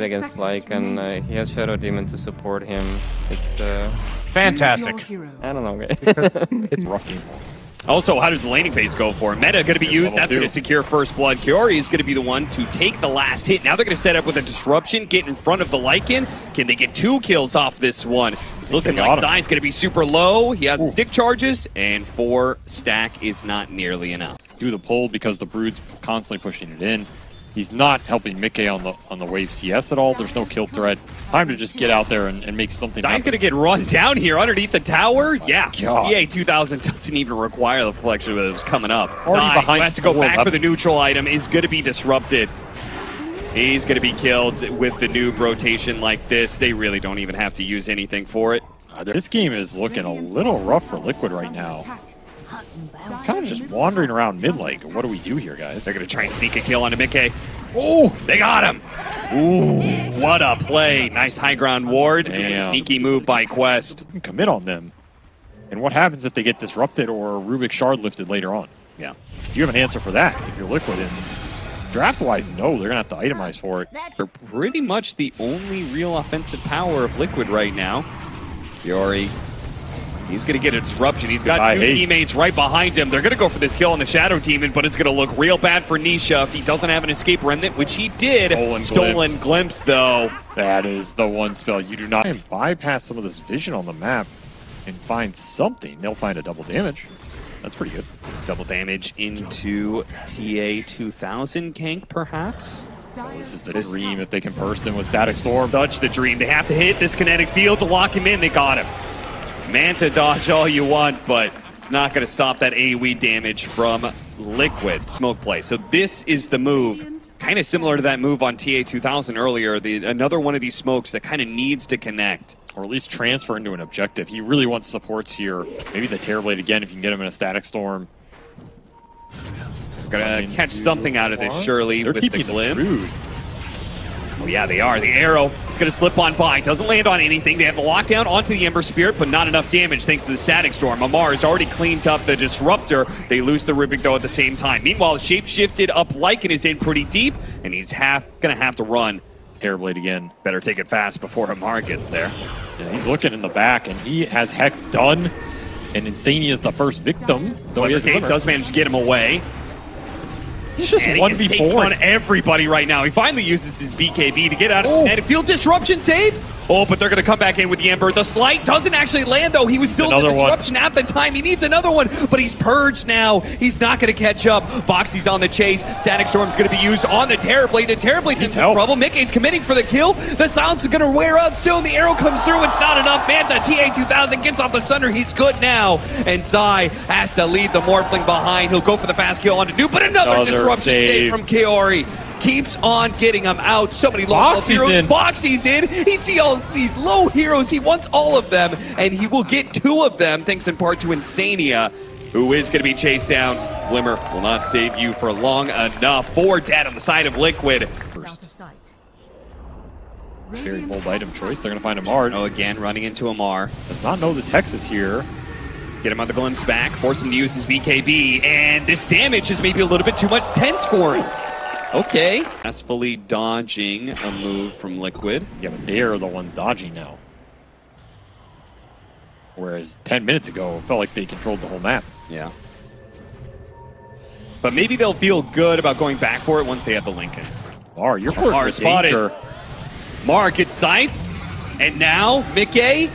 against Like, and he has Shadow Demon to support him. It's fantastic. I don't know. It's rough game. Also, how does the laning phase go for him? Meta going to be used. That's going to secure first blood. Kiori is going to be the one to take the last hit. Now they're going to set up with a disruption, get in front of the Lycan. Can they get 2 kills off this one? It's looking like Dai's going to be super low. He has stick charges, and 4 stack is not nearly enough. Do the pull because the Brood's constantly pushing it in. He's not helping Mickey on the wave CS at all. There's no kill threat. Time to just get out there and make something Dai's happen. going to get run down here underneath the tower. Yeah, God. EA 2000 doesn't even require the flexion that was coming up. Already Dai, behind who has to go back for the weapon. neutral item, is going to be disrupted. He's going to be killed with the noob rotation like this. They really don't even have to use anything for it. This game is looking a little rough for Liquid right now. Kind of just wandering around mid lane. What do we do here, guys? They're going to try and sneak a kill onto Mickey. Oh, they got him. Ooh, what a play. Nice high ground ward. Damn. Sneaky move by Quest. You can commit on them. And what happens if they get disrupted or Rubik's Shard lifted later on? Yeah. Do you have an answer for that if you're Liquid? And draft-wise, no. They're going to have to itemize for it. They're pretty much the only real offensive power of Liquid right now. Kiori. He's going to get a disruption. He's got 2 teammates right behind him. They're going to go for this kill on the Shadow Demon, but it's going to look real bad for Nisha if he doesn't have an escape remnant, which he did. Stolen glimpse, though. That is the one spell. You do not bypass some of this vision on the map and find something. They'll find a double damage. That's pretty good. Double damage into TA 2000 Kank, perhaps? This is the dream if they can burst him with Static Storm. Such the dream. They have to hit this kinetic field to lock him in. They got him. Manta dodge all you want, but it's not going to stop that AoE damage from Liquid. Smoke play. So this is the move, kind of similar to that move on TA 2000 earlier. Another one of these smokes that kind of needs to connect. Or at least transfer into an objective. He really wants supports here. Maybe the Terrorblade again if you can get him in a Static Storm. Gonna catch something out of this, surely, They're with keeping the glimpse. Brood. Oh yeah, they are. The arrow, it's going to slip on by. Doesn't land on anything. They have the lockdown onto the Ember Spirit, but not enough damage thanks to the Static Storm. Amar has already cleaned up the Disruptor. They lose the Rubik, though, at the same time. Meanwhile, shape-shifted up Lycan is in pretty deep, and he's going to have to run. Terrorblade again. Better take it fast before Amar gets there. Yeah, he's looking in the back, and he has Hex done. And Insania is the first victim. Though he does manage to get him away. He's just and 1v4 on everybody right now. He finally uses his BKB to get out of it. Field disruption save. Oh, but they're going to come back in with the Ember. The Slight doesn't actually land, though. He was still in the disruption at the time. He needs another one, but he's purged now. He's not going to catch up. Boxy's on the chase. Static Storm's going to be used on the Terrorblade. The Terrorblade is in trouble. Mickey's committing for the kill. The silence is going to wear up soon. The arrow comes through. It's not enough. Manta, TA 2000 gets off the Sunder. He's good now. And Zai has to lead the Morphling behind. He'll go for the fast kill on Noob, but another disruption save from Kiori. Keeps on getting him out. So many low heroes. Boxy's in. He sees all these low heroes. He wants all of them, and he will get 2 of them, thanks in part to Insania, who is going to be chased down. Glimmer will not save you for long enough. 4 dead on the side of Liquid. Very bold item choice. They're going to find Amar. Oh, again, running into Amar. Does not know this Hex is here. Get him on the glimpse back. Force him to use his BKB, and this damage is maybe a little bit too much tense for him. Okay. Successfully dodging a move from Liquid. Yeah, but they're the ones dodging now. Whereas 10 minutes ago, it felt like they controlled the whole map. Yeah. But maybe they'll feel good about going back for it once they have the Lincolns. Mar, you're for spotted. Mar gets sight, and now Mickey,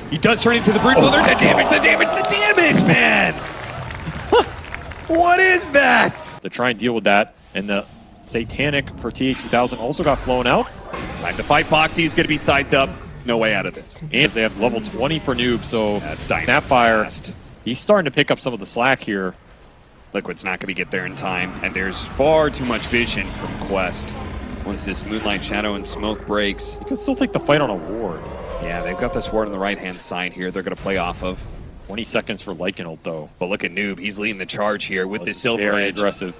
he does turn into the Brood. The damage, man! What is that? To try and deal with that, and the Satanic for TA 2000 also got flown out. Time to fight. Boxy is going to be psyched up. No way out of this. And they have level 20 for Noob, so that's Snapfire, he's starting to pick up some of the slack here. Liquid's not going to get there in time, and there's far too much vision from Quest. Once this Moonlight Shadow and Smoke breaks, you can still take the fight on a ward. Yeah, they've got this ward on the right-hand side here they're going to play off of. 20 seconds for Lycan ult, though. But look at Noob. He's leading the charge here with the Silver very Edge. Aggressive.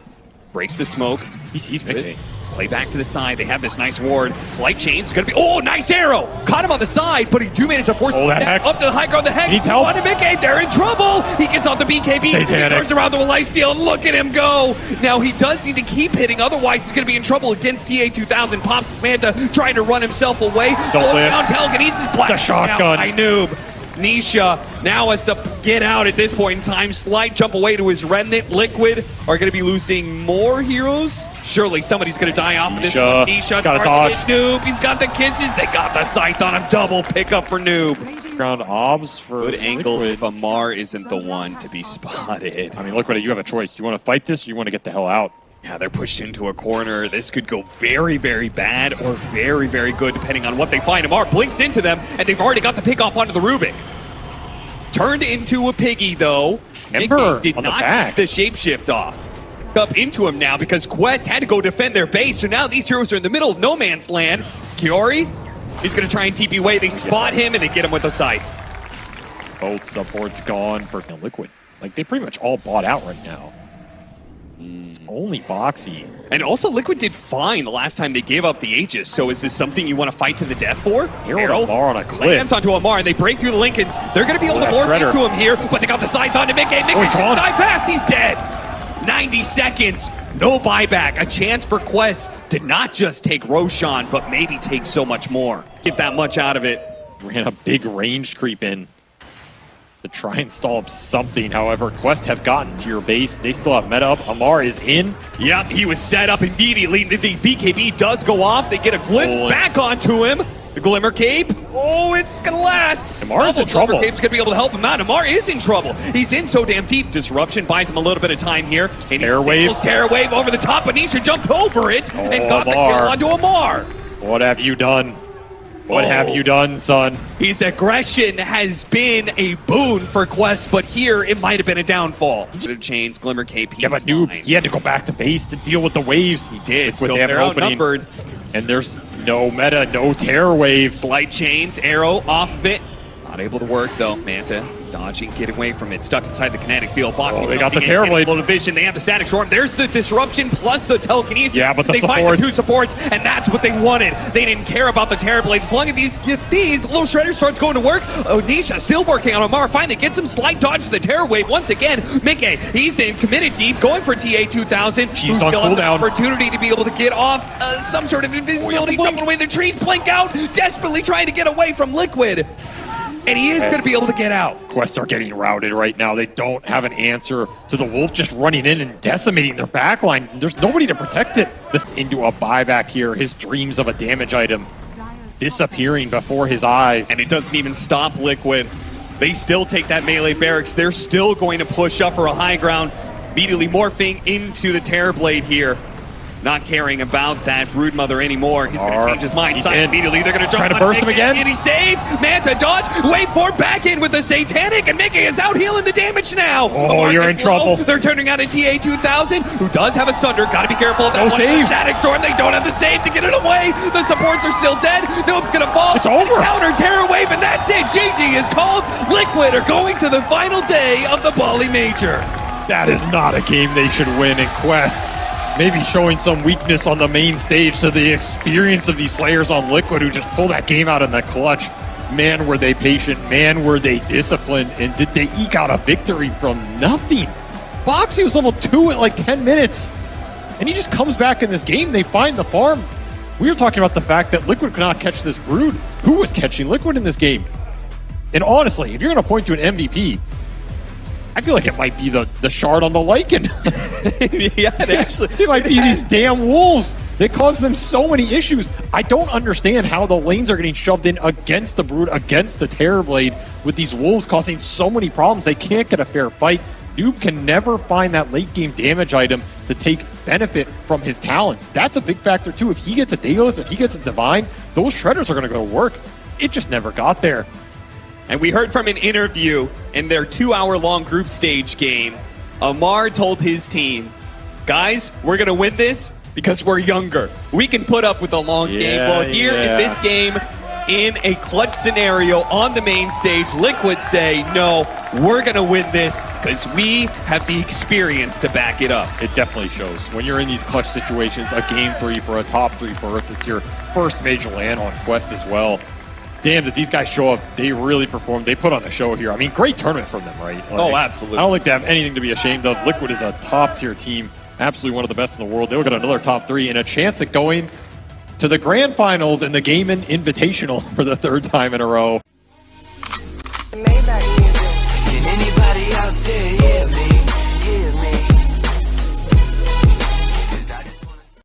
Breaks the smoke. He sees Mickey. Play back to the side. They have this nice ward. Slight change. It's going to be... Oh, nice arrow! Caught him on the side, but he do manage to force him that Hex. up to the high ground. The Hex. Needs help. On to Mickey. They're in trouble. He gets off the BKB. He turns around the lifesteal, and look at him go. Now, he does need to keep hitting. Otherwise, he's going to be in trouble against TA2000. Pops his Manta, trying to run himself away. Don't lift. Down Telekinesis. Black the shotgun. I noob. Nisha now has to get out at this point in time. Slight jump away to his Remnant. Liquid are going to be losing more heroes. Surely somebody's going to die off of this one. Nisha got a dodge. Noob. He's got the kisses. They got the scythe on him. Double pickup for Noob. Ground obs for Good angle Liquid. if Amar isn't the one to be spotted. I mean, Liquid, you have a choice. Do you want to fight this or you want to get the hell out? Yeah, they're pushed into a corner. This could go very, very bad or very, very good depending on what they find. Amar blinks into them, and they've already got the pick off onto the Rubik. Turned into a piggy, though. Ember Mickey did on the not back. get the shapeshift off. Up into him now because Quest had to go defend their base. So now these heroes are in the middle of no man's land. Kiori, he's going to try and TP away. They spot him, and they get him with a sight. Both supports gone for Liquid. Like, they pretty much all bought out right now. It's only Boxy. And also, Liquid did fine the last time they gave up the Aegis. So is this something you want to fight to the death for? Arrow Amar on a cliff. Lands onto Amar, and they break through the Lincolns. They're going to be able to morph into him here, but they got the scythe onto Mickey. Mickey's gone. die fast. He's dead. 90 seconds. No buyback. A chance for Quest to not just take Roshan, but maybe take so much more. Get that much out of it. Ran a big range creep in to try and stall up something. However, Quest have gotten to your base. They still have meta up. Amar is in. Yep, he was set up immediately. The BKB does go off. They get a glimpse back onto him. The Glimmer Cape. Oh, it's going to last. Amar is in trouble. Glimmer Cape's going to be able to help him out. Amar is in trouble. He's in so damn deep. Disruption buys him a little bit of time here. And Terror Wave. Terror Wave over the top. Anisha jumped over it and got the kill onto Amar. What have you done? What have you done, son? His aggression has been a boon for Quest, but here it might have been a downfall. Chains, Glimmer Cape, Yeah, but Noob, he had to go back to base to deal with the waves. He did. With They're outnumbered. And there's no meta, no terror waves. Slight chains, arrow off of it. Not able to work though. Manta dodging, getting away from it. Stuck inside the kinetic field. Boxing. They got the Terror Blade. Vision. They have the static storm. There's the disruption plus the telekinesis. Yeah, but they find the two supports, and that's what they wanted. They didn't care about the Terror Blade. As long as these little shredder starts going to work. Onisha still working on Amar. Finally gets him slight dodge to the Terror Wave once again. Mickey, he's in, committed deep, going for TA2000. She's on still cooldown. An opportunity to be able to get off some sort of invisibility, jumping away the trees, blink out, desperately trying to get away from Liquid. And he is going to be able to get out. Quest are getting routed right now. They don't have an answer to the Wolf just running in and decimating their backline. There's nobody to protect it. This into a buyback here. His dreams of a damage item disappearing before his eyes. And it doesn't even stop Liquid. They still take that melee barracks. They're still going to push up for a high ground. Immediately morphing into the Terror Blade here. Not caring about that Broodmother anymore. He's going to change his mind. Immediately, they're going to jump trying to burst him again. And he saves. Manta dodge. Wait for back in with the Satanic. And Mickey is out healing the damage now. Oh, you're in trouble. They're turning out a TA2000 who does have a Sunder. Got to be careful of that. No saves. Static Storm. They don't have the save to get it away. The supports are still dead. Noob's going to fall. It's over. Counter Terror Wave, and that's it. GG is called. Liquid are going to the final day of the Bali Major. That is not a game they should win in Quest. Maybe showing some weakness on the main stage to the experience of these players on Liquid who just pull that game out in the clutch. Man, were they patient. Man, were they disciplined. And did they eke out a victory from nothing? Boxy was level 2 at like 10 minutes. And he just comes back in this game. They find the farm. We were talking about the fact that Liquid could not catch this Brood. Who was catching Liquid in this game? And honestly, if you're going to point to an MVP, I feel like it might be the shard on the Lycan. Yeah, it might be these damn wolves. They cause them so many issues. I don't understand how the lanes are getting shoved in against the Brood, against the Terror Blade, with these wolves causing so many problems. They can't get a fair fight. Noob can never find that late game damage item to take benefit from his talents. That's a big factor too. If he gets a Daedalus, if he gets a Divine, those Shredders are going to go to work. It just never got there. And we heard from an interview in their 2-hour-long group stage game. Amar told his team, guys, we're going to win this because we're younger. We can put up with a long game. Well, here in this game, in a clutch scenario on the main stage, Liquid say, no, we're going to win this because we have the experience to back it up. It definitely shows. When you're in these clutch situations, a game 3 for a top 3 berth, it's your first major LAN on Quest as well. Damn, did these guys show up? They really performed. They put on a show here. I mean, great tournament from them, right? Like, oh, absolutely. I don't think they have anything to be ashamed of. Liquid is a top-tier team, absolutely one of the best in the world. They'll get another top 3 and a chance at going to the grand finals in the Game Invitational for the 3rd time in a row. Maybach